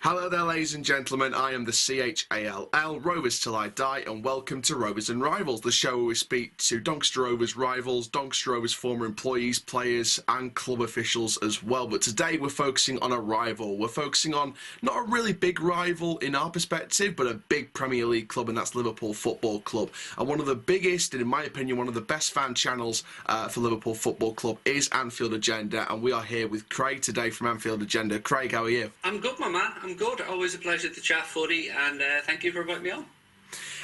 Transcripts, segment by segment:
Hello there, ladies and gentlemen. I am the CHALL Rovers Till I Die, and welcome to Rovers and Rivals, the show where we speak to Doncaster Rovers rivals, Doncaster Rovers former employees, players, and club officials as well. But today we're focusing on a rival. We're focusing on not a really big rival in our perspective, but a big Premier League club, and that's Liverpool Football Club. And one of the biggest, and in my opinion, one of the best fan channels for Liverpool Football Club is Anfield Agenda, and we are here with Craig today from Anfield Agenda. Craig, how are you? I'm good, my man. I'm good. Always a pleasure to chat footy, and thank you for inviting me on.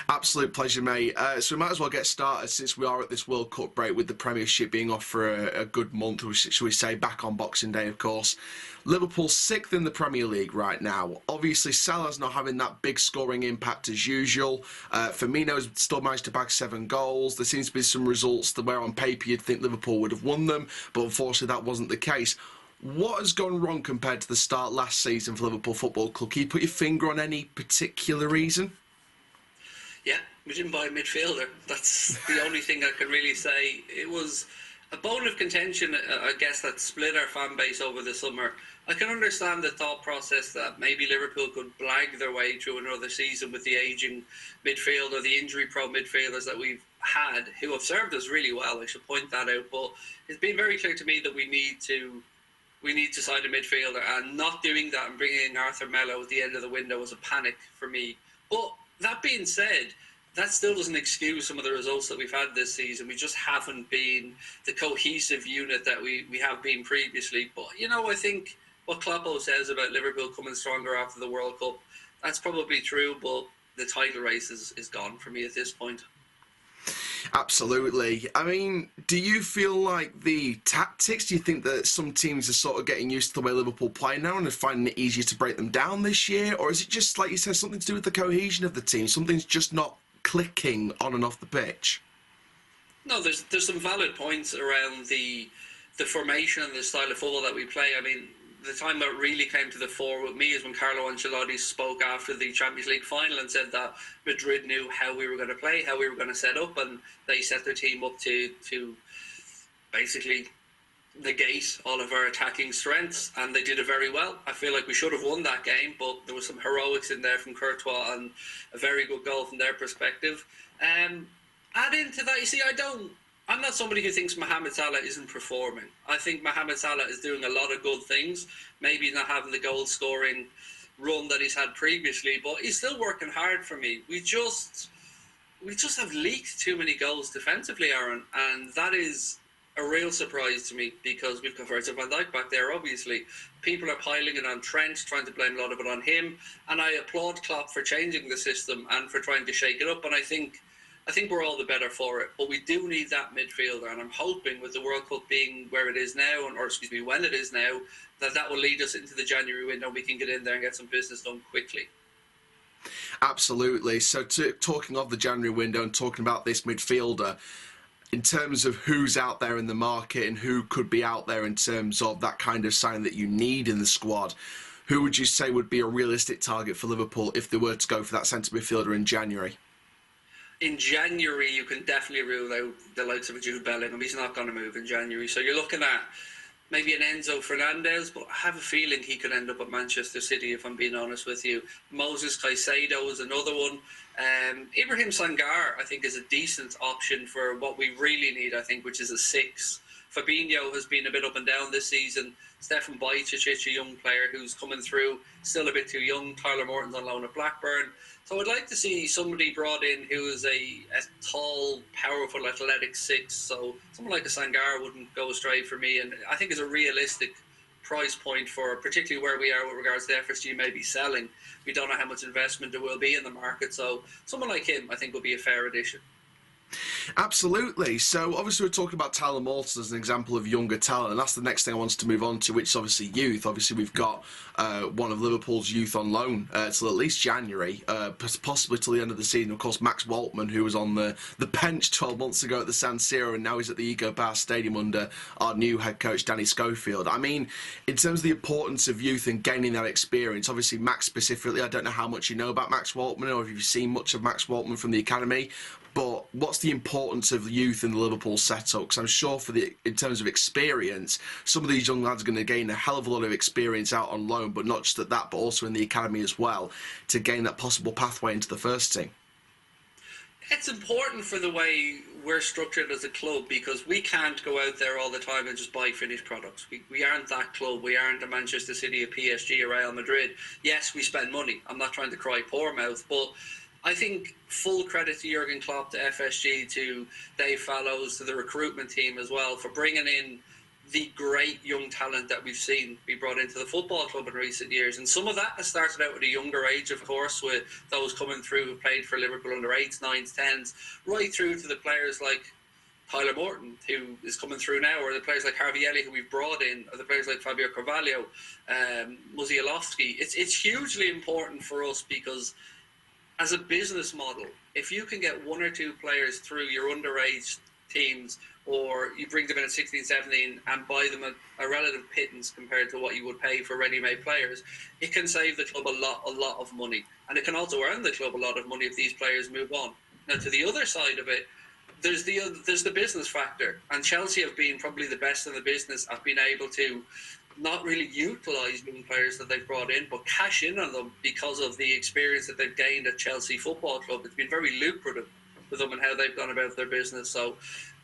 Absolute pleasure, mate. So we might as well get started since we are at this World Cup break with the Premiership being off for a good month, or should we say back on Boxing Day, of course. Liverpool 6th in the Premier League right now. Obviously, Salah's not having that big scoring impact as usual. Firmino's still managed to bag 7 goals. There seems to be some results that where on paper you'd think Liverpool would have won them, but unfortunately that wasn't the case. What has gone wrong compared to the start last season for Liverpool Football Club? Can you put your finger on any particular reason? Yeah, we didn't buy a midfielder. That's the only thing I can really say. It was a bone of contention, I guess, that split our fan base over the summer. I can understand the thought process that maybe Liverpool could blag their way through another season with the ageing midfield or the injury-prone midfielders that we've had, who have served us really well. I should point that out. But it's been very clear to me that we need to sign a midfielder, and not doing that and bringing in Arthur Melo at the end of the window was a panic for me. But that being said, that still doesn't excuse some of the results that we've had this season. We just haven't been the cohesive unit that we have been previously. But, you know, I think what Klopp says about Liverpool coming stronger after the World Cup, that's probably true, but the title race is gone for me at this point. Absolutely. I mean, do you feel like the tactics, do you think that some teams are sort of getting used to the way Liverpool play now and are finding it easier to break them down this year? Or is it just, like you said, something to do with the cohesion of the team? Something's just not clicking on and off the pitch? No, there's some valid points around the formation and the style of football that we play. I mean, the time that really came to the fore with me is when Carlo Ancelotti spoke after the Champions League final and said that Madrid knew how we were going to play, how we were going to set up, and they set their team up to basically negate all of our attacking strengths, and they did it very well. I feel like we should have won that game, but there was some heroics in there from Courtois and a very good goal from their perspective. Add into that, you see, I'm not somebody who thinks Mohamed Salah isn't performing. I think Mohamed Salah is doing a lot of good things. Maybe not having the goal-scoring run that he's had previously, but he's still working hard for me. We just have leaked too many goals defensively, Aaron, and that is a real surprise to me because we've got Virgil van Dijk back there, obviously. People are piling it on Trent, trying to blame a lot of it on him, and I applaud Klopp for changing the system and for trying to shake it up, and I think we're all the better for it, but we do need that midfielder, and I'm hoping with the World Cup being where it is now, when it is now, that will lead us into the January window and we can get in there and get some business done quickly. Absolutely. So talking of the January window and talking about this midfielder, in terms of who's out there in the market and who could be out there in terms of that kind of sign that you need in the squad, who would you say would be a realistic target for Liverpool if they were to go for that centre midfielder in January? In January, you can definitely rule out the likes of a Jude Bellingham. He's not going to move in January. So you're looking at maybe an Enzo Fernandez, but I have a feeling he could end up at Manchester City, if I'm being honest with you. Moses Caicedo is another one. Ibrahim Sangar, I think, is a decent option for what we really need, I think, which is a 6. Fabinho has been a bit up and down this season. Stefan Bajcetic, a young player who's coming through, still a bit too young. Tyler Morton's on loan at Blackburn. So I'd like to see somebody brought in who is a tall, powerful, athletic 6. So someone like a Sangar wouldn't go astray for me. And I think it's a realistic price point for particularly where we are with regards to FSG maybe selling. We don't know how much investment there will be in the market. So someone like him, I think, would be a fair addition. Absolutely. So obviously we're talking about Tyler Morton as an example of younger talent, and that's the next thing I wanted to move on to, which is obviously youth. Obviously we've got one of Liverpool's youth on loan till at least January, possibly till the end of the season. Of course, Max Waltman, who was on the bench 12 months ago at the San Siro, and now he's at the Ego Pass Stadium under our new head coach Danny Schofield. I mean, in terms of the importance of youth and gaining that experience, obviously Max specifically, I don't know how much you know about Max Waltman or if you've seen much of Max Waltman from the academy, but what what's the importance of youth in the Liverpool setup? Because I'm sure in terms of experience, some of these young lads are going to gain a hell of a lot of experience out on loan, but not just at that, but also in the academy as well, to gain that possible pathway into the first team. It's important for the way we're structured as a club, because we can't go out there all the time and just buy finished products. We aren't that club. We aren't a Manchester City, a PSG, a Real Madrid. Yes, we spend money. I'm not trying to cry poor mouth, but I think full credit to Jurgen Klopp, to FSG, to Dave Fallows, to the recruitment team as well, for bringing in the great young talent that we've seen be brought into the football club in recent years. And some of that has started out at a younger age, of course, with those coming through who played for Liverpool under 8s, 9s, 10s, right through to the players like Tyler Morton, who is coming through now, or the players like Harvey Elliott, who we've brought in, or the players like Fabio Carvalho, Muzialowski. It's hugely important for us, because as a business model, if you can get one or two players through your underage teams, or you bring them in at 16, 17 and buy them a relative pittance compared to what you would pay for ready-made players, it can save the club a lot of money. And it can also earn the club a lot of money if these players move on. Now, to the other side of it, there's the business factor. And Chelsea have been probably the best in the business at being able to not really utilise young players that they've brought in, but cash in on them because of the experience that they've gained at Chelsea Football Club. It's been very lucrative for them and how they've gone about their business. So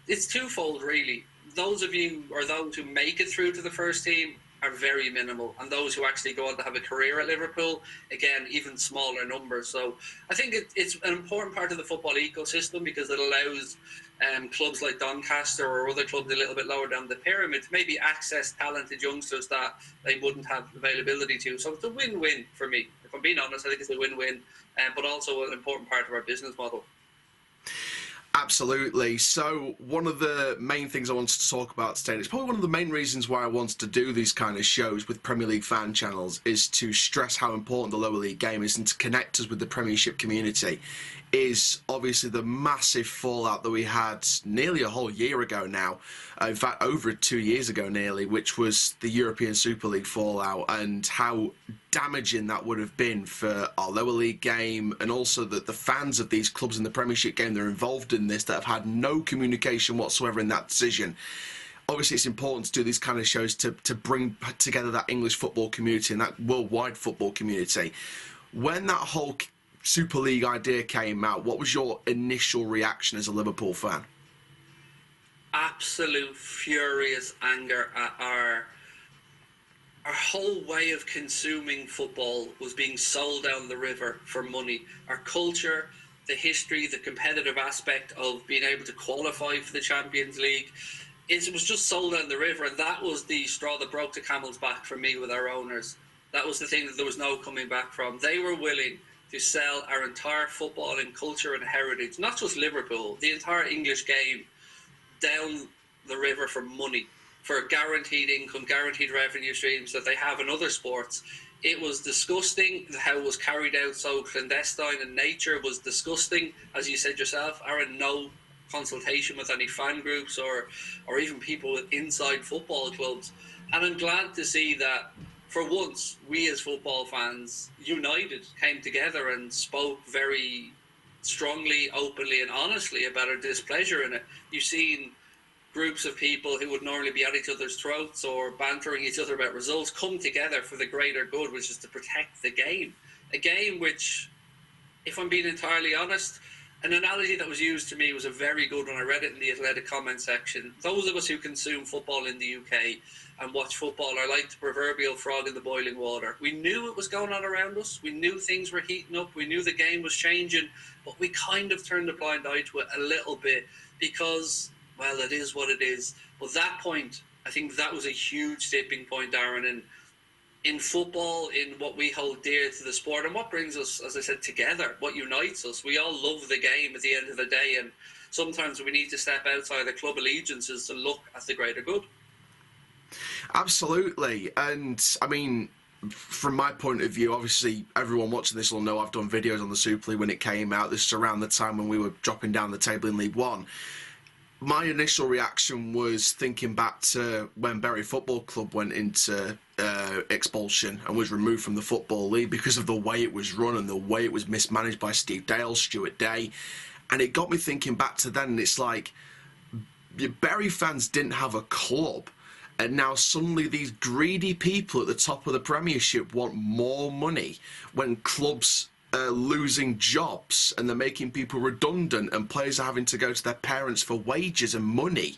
it's twofold, really. Those of you, or those who make it through to the first team, are very minimal, and those who actually go on to have a career at Liverpool, again, even smaller numbers. So I think it's an important part of the football ecosystem, because it allows clubs like Doncaster or other clubs a little bit lower down the pyramid to maybe access talented youngsters that they wouldn't have availability to. So it's a win-win for me. If I'm being honest, I think it's a win-win, but also an important part of our business model. Absolutely. So one of the main things I wanted to talk about today, and it's probably one of the main reasons why I wanted to do these kind of shows with Premier League fan channels, is to stress how important the lower league game is and to connect us with the Premiership community, is obviously the massive fallout that we had nearly a whole year ago now, in fact over 2 years ago nearly, which was the European Super League fallout, and how damaging that would have been for our lower league game, and also that the fans of these clubs in the Premiership game that are involved in this, that have had no communication whatsoever in that decision. Obviously it's important to do these kind of shows to bring together that English football community and that worldwide football community. When that whole Super League idea came out, what was your initial reaction as a Liverpool fan? Absolute furious anger at our whole way of consuming football was being sold down the river for money. Our culture, the history, the competitive aspect of being able to qualify for the Champions League, it was just sold down the river, and that was the straw that broke the camel's back for me with our owners. That was the thing that there was no coming back from. They were willing to sell our entire footballing culture and heritage, not just Liverpool, the entire English game, down the river for money, for guaranteed income, guaranteed revenue streams that they have in other sports. It was disgusting how it was carried out, so clandestine in nature. Was disgusting, as you said yourself, Aaron. No consultation with any fan groups or even people inside football clubs. And I'm glad to see that for once we as football fans united, came together and spoke very strongly, openly and honestly about our displeasure in it. You've seen groups of people who would normally be at each other's throats or bantering each other about results come together for the greater good, which is to protect the game. A game which, if I'm being entirely honest, an analogy that was used to me was a very good one. I read it in the Athletic comment section. Those of us who consume football in the UK and watch football are like the proverbial frog in the boiling water. We knew it was going on around us. We knew things were heating up. We knew the game was changing, but we kind of turned a blind eye to it a little bit because, well, it is what it is. But that point, I think that was a huge tipping point, Darren, in football, in what we hold dear to the sport and what brings us, as I said, together, what unites us. We all love the game at the end of the day, and sometimes we need to step outside the club allegiances to look at the greater good. Absolutely. And I mean, from my point of view, obviously everyone watching this will know I've done videos on the Super League when it came out. This is around the time when we were dropping down the table in League One. My initial reaction was thinking back to when Bury Football Club went into expulsion and was removed from the Football League because of the way it was run and the way it was mismanaged by Steve Dale, Stuart Day, And it got me thinking back to then, and it's like, Bury fans didn't have a club, and now suddenly these greedy people at the top of the Premiership want more money when clubs are losing jobs and they're making people redundant and players are having to go to their parents for wages and money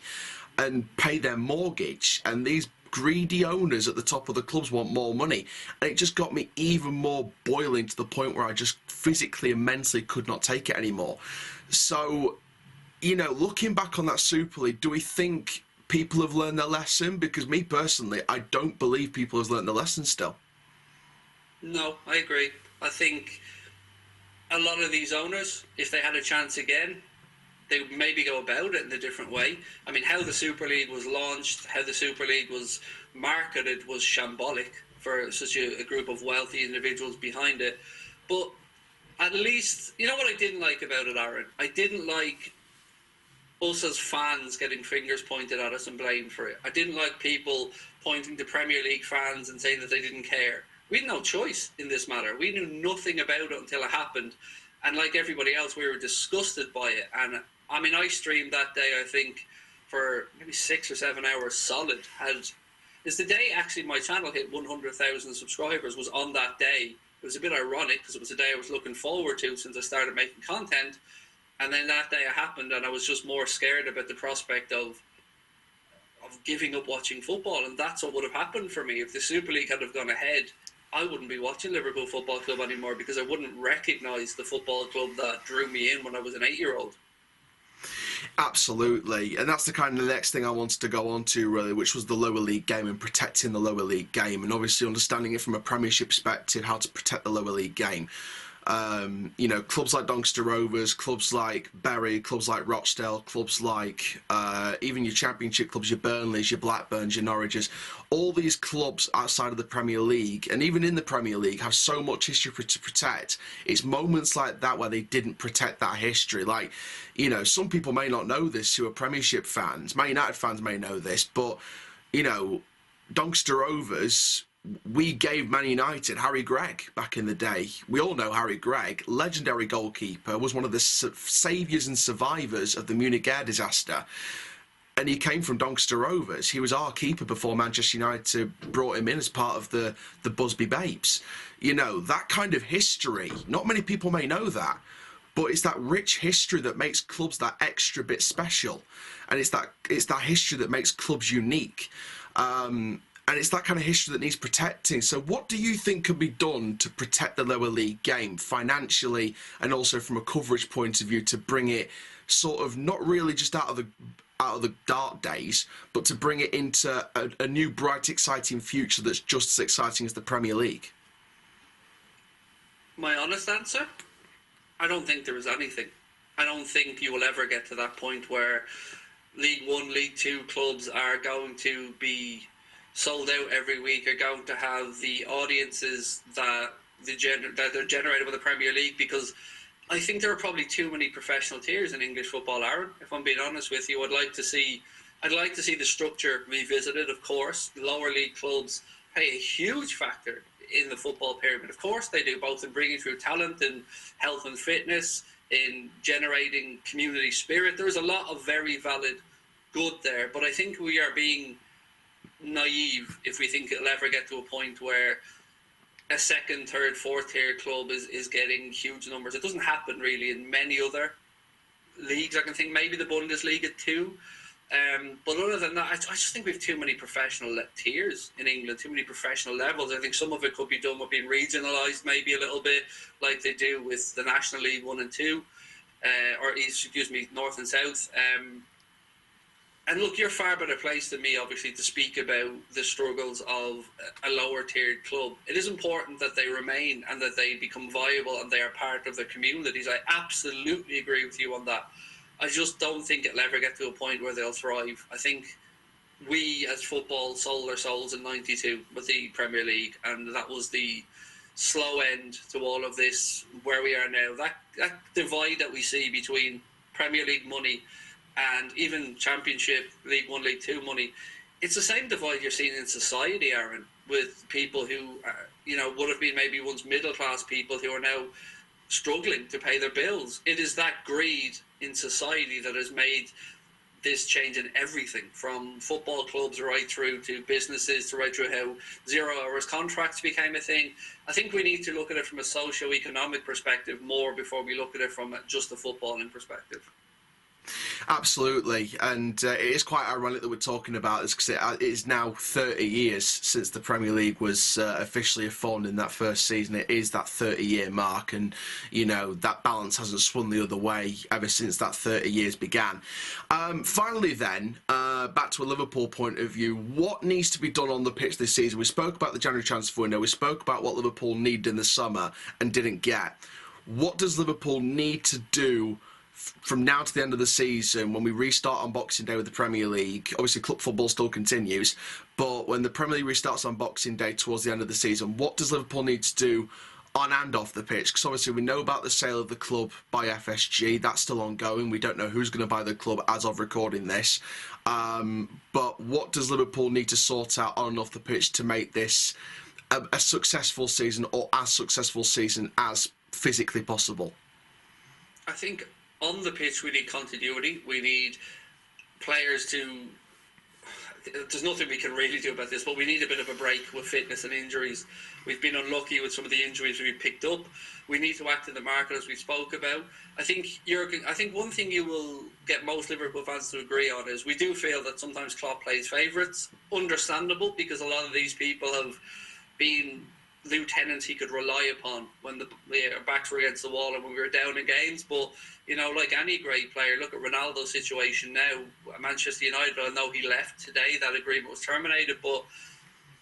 and pay their mortgage, and these greedy owners at the top of the clubs want more money. And it just got me even more boiling, to the point where I just physically and mentally could not take it anymore. So, looking back on that Super League, do we think people have learned their lesson? Because me personally, I don't believe people have learned the lesson still. No, I agree. I think a lot of these owners, if they had a chance again, they would maybe go about it in a different way. I mean, how the Super League was launched, how the Super League was marketed was shambolic for such a group of wealthy individuals behind it. But at least, you know what I didn't like about it, Aaron? I didn't like us as fans getting fingers pointed at us and blamed for it. I didn't like people pointing to Premier League fans and saying that they didn't care. We had no choice in this matter. We knew nothing about it until it happened. And like everybody else, we were disgusted by it. And I mean, I streamed that day, I think, for maybe 6 or 7 hours solid. It's the day actually my channel hit 100,000 subscribers, was on that day. It was a bit ironic because it was a day I was looking forward to since I started making content. And then that day it happened, and I was just more scared about the prospect of giving up watching football. And that's what would have happened for me. If the Super League had have gone ahead, I wouldn't be watching Liverpool Football Club anymore, because I wouldn't recognise the football club that drew me in when I was an 8-year-old. Absolutely, and that's the kind of the next thing I wanted to go on to, really, which was the lower league game and protecting the lower league game, and obviously understanding it from a Premiership perspective, how to protect the lower league game. Clubs like Doncaster Rovers, clubs like Bury, clubs like Rochdale, clubs like even your Championship clubs, your Burnleys, your Blackburns, your Norwiches, all these clubs outside of the Premier League and even in the Premier League have so much history to protect. It's moments like that where they didn't protect that history. Like, some people may not know this who are Premiership fans. Man United fans may know this, but, Doncaster Rovers, we gave Man United Harry Gregg back in the day. We all know Harry Gregg, legendary goalkeeper, was one of the saviours and survivors of the Munich air disaster. And he came from Doncaster Rovers. He was our keeper before Manchester United brought him in as part of the Busby Babes. That kind of history, not many people may know that, but it's that rich history that makes clubs that extra bit special. And it's that history that makes clubs unique. And it's that kind of history that needs protecting. So what do you think could be done to protect the lower league game financially and also from a coverage point of view, to bring it sort of not really just out of the dark days, but to bring it into a new, bright, exciting future that's just as exciting as the Premier League? My honest answer? I don't think there is anything. I don't think you will ever get to that point where League One, League Two clubs are going to be sold out every week, are going to have the audiences that they're generated by the Premier League, because I think there are probably too many professional tiers in English football, Aaron. If I'm being honest with you, I'd like to see the structure revisited. Of course, lower league clubs play a huge factor in the football pyramid. Of course they do, both in bringing through talent and health and fitness, in generating community spirit. There's a lot of very valid good there, but I think we are being naive if we think it'll ever get to a point where a second, third, fourth tier club is getting huge numbers. It doesn't happen really in many other leagues. I can think maybe the Bundesliga too. But other than that, I just think we have too many professional tiers in England, too many professional levels. I think some of it could be done with being regionalised maybe a little bit, like they do with the National League 1 and 2, North and South. And look, you're far better placed than me, obviously, to speak about the struggles of a lower tiered club. It is important that they remain and that they become viable and they are part of the communities. I absolutely agree with you on that. I just don't think it'll ever get to a point where they'll thrive. I think we, as football, sold our souls in '92 with the Premier League, and that was the slow end to all of this, where we are now. That divide that we see between Premier League money and even Championship, League 1, League 2 money, it's the same divide you're seeing in society, Aaron, with people who would have been maybe once middle-class people who are now struggling to pay their bills. It is that greed in society that has made this change in everything, from football clubs right through to businesses, to right through how 0 hours contracts became a thing. I think we need to look at it from a socio-economic perspective more before we look at it from just a footballing perspective. Absolutely, and it is quite ironic that we're talking about this because it is now 30 years since the Premier League was officially formed in that first season. It is that 30-year mark, and that balance hasn't swung the other way ever since that 30 years began. Finally then, back to a Liverpool point of view, what needs to be done on the pitch this season? We spoke about the January transfer window, we spoke about what Liverpool needed in the summer and didn't get. What does Liverpool need to do from now to the end of the season, when we restart on Boxing Day with the Premier League? Obviously club football still continues, but when the Premier League restarts on Boxing Day towards the end of the season, what does Liverpool need to do on and off the pitch? Because obviously we know about the sale of the club by FSG, that's still ongoing. We don't know who's going to buy the club as of recording this, but what does Liverpool need to sort out on and off the pitch to make this a successful season, or as successful season as physically possible? I think on the pitch we need continuity. We need players to... There's nothing we can really do about this, but we need a bit of a break with fitness and injuries. We've been unlucky with some of the injuries we've picked up. We need to act in the market, as we spoke about. I think one thing you will get most Liverpool fans to agree on is we do feel that sometimes Klopp plays favourites. Understandable, because a lot of these people have been lieutenants he could rely upon when the backs were against the wall and when we were down in games. But like any great player, look at Ronaldo's situation now at Manchester United. I know he left today, that agreement was terminated, but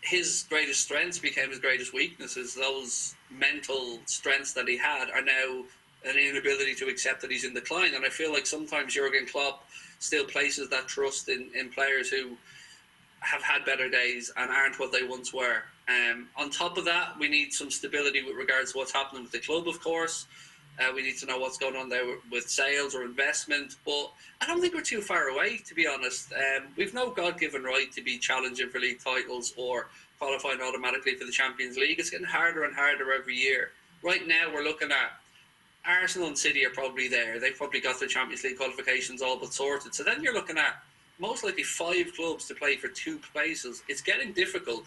his greatest strengths became his greatest weaknesses. Those mental strengths that he had are now an inability to accept that he's in decline. And I feel like sometimes Jurgen Klopp still places that trust in players who have had better days and aren't what they once were. On top of that, we need some stability with regards to what's happening with the club, of course. We need to know what's going on there with sales or investment. But I don't think we're too far away, to be honest. We've no God-given right to be challenging for league titles or qualifying automatically for the Champions League. It's getting harder and harder every year. Right now, we're looking at Arsenal and City are probably there. They've probably got the Champions League qualifications all but sorted. So then you're looking at most likely 5 clubs to play for 2 places. It's getting difficult.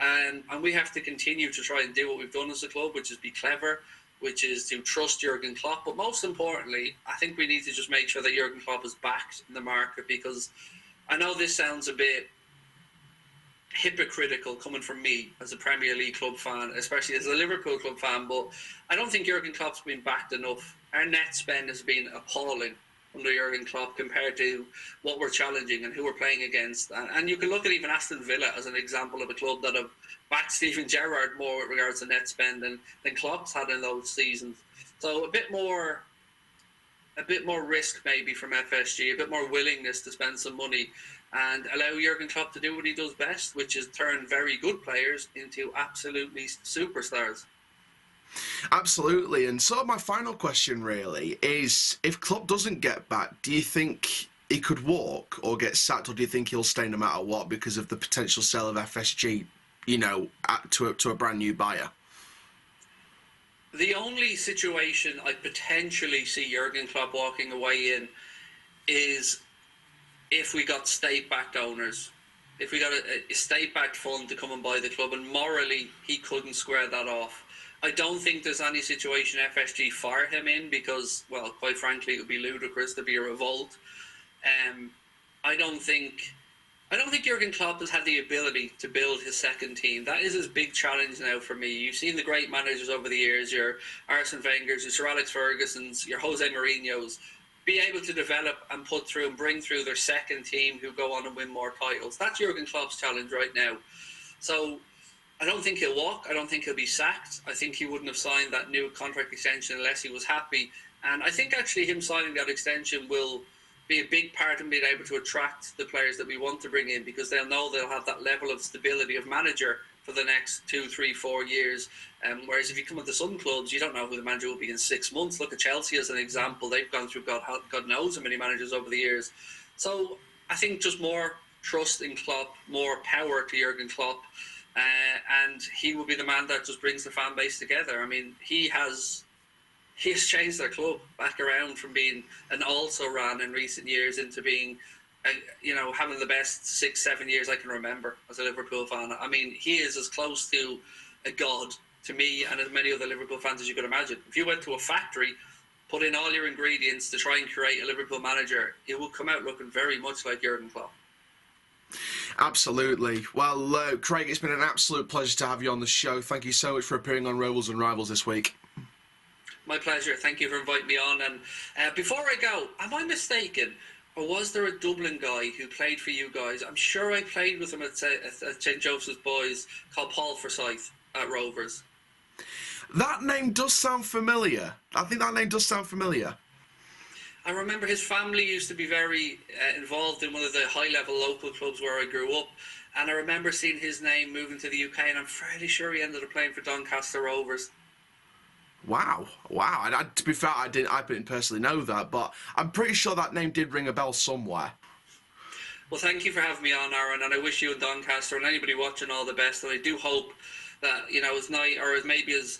And we have to continue to try and do what we've done as a club, which is be clever, which is to trust Jurgen Klopp. But most importantly, I think we need to just make sure that Jurgen Klopp is backed in the market, because I know this sounds a bit hypocritical coming from me as a Premier League club fan, especially as a Liverpool club fan, but I don't think Jurgen Klopp's been backed enough. Our net spend has been appalling under Jurgen Klopp compared to what we're challenging and who we're playing against. And you can look at even Aston Villa as an example of a club that have backed Steven Gerrard more with regards to net spend than Klopp's had in those seasons. So a bit more risk maybe from FSG, a bit more willingness to spend some money and allow Jurgen Klopp to do what he does best, which is turn very good players into absolutely superstars. Absolutely. And so my final question really is, if Klopp doesn't get back, do you think he could walk or get sacked, or do you think he'll stay no matter what because of the potential sale of FSG, to a brand new buyer? The only situation I potentially see Jurgen Klopp walking away in is if we got state-backed owners. If we got a state-backed fund to come and buy the club, and morally he couldn't square that off. I don't think there's any situation FSG fire him in, because, well, quite frankly, it would be ludicrous. There'd be a revolt. I don't think Jurgen Klopp has had the ability to build his second team. That is his big challenge now for me. You've seen the great managers over the years, your Arsene Wenger's, your Sir Alex Ferguson's, your Jose Mourinho's, be able to develop and put through and bring through their second team who go on and win more titles. That's Jurgen Klopp's challenge right now. So I don't think he'll walk. I don't think he'll be sacked. I think he wouldn't have signed that new contract extension unless he was happy. And I think actually him signing that extension will be a big part in being able to attract the players that we want to bring in, because they'll know they'll have that level of stability of manager for the next 2, 3, 4 years. Whereas if you come into some clubs, you don't know who the manager will be in 6 months. Look at Chelsea as an example. They've gone through God knows how many managers over the years. So I think just more trust in Klopp, more power to Jurgen Klopp, and he will be the man that just brings the fan base together. I mean, he has he has changed their club back around from being an also-ran in recent years into being, having the best 6-7 years I can remember as a Liverpool fan. I mean, he is as close to a god to me and as many other Liverpool fans as you could imagine. If you went to a factory, put in all your ingredients to try and create a Liverpool manager, it would come out looking very much like Jurgen Klopp. Absolutely. Well, Craig, it's been an absolute pleasure to have you on the show. Thank you so much for appearing on Rovers and Rivals this week. My pleasure. Thank you for inviting me on. And before I go, am I mistaken? Or was there a Dublin guy who played for you guys? I'm sure I played with him at St Joseph's Boys, called Paul Forsyth at Rovers. That name does sound familiar. I think that name does sound familiar. I remember his family used to be very involved in one of the high-level local clubs where I grew up. And I remember seeing his name moving to the UK, and I'm fairly sure he ended up playing for Doncaster Rovers. Wow. And to be fair, I didn't personally know that, but I'm pretty sure that name did ring a bell somewhere. Well, thank you for having me on, Aaron, and I wish you and Doncaster and anybody watching all the best. And I do hope that, as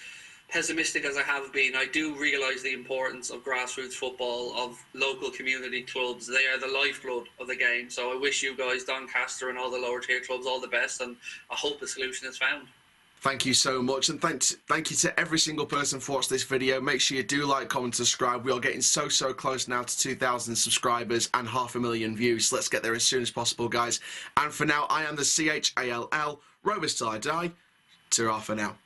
pessimistic as I have been, I do realise the importance of grassroots football, of local community clubs. They are the lifeblood of the game. So I wish you guys, Doncaster and all the lower tier clubs, all the best, and I hope a solution is found. Thank you so much, and thank you to every single person for watching this video. Make sure you do like, comment, subscribe. We are getting so close now to 2,000 subscribers and 500,000 views. So let's get there as soon as possible, guys. And for now, I am the CHALL, Rovers till I die. Ta-ra for now.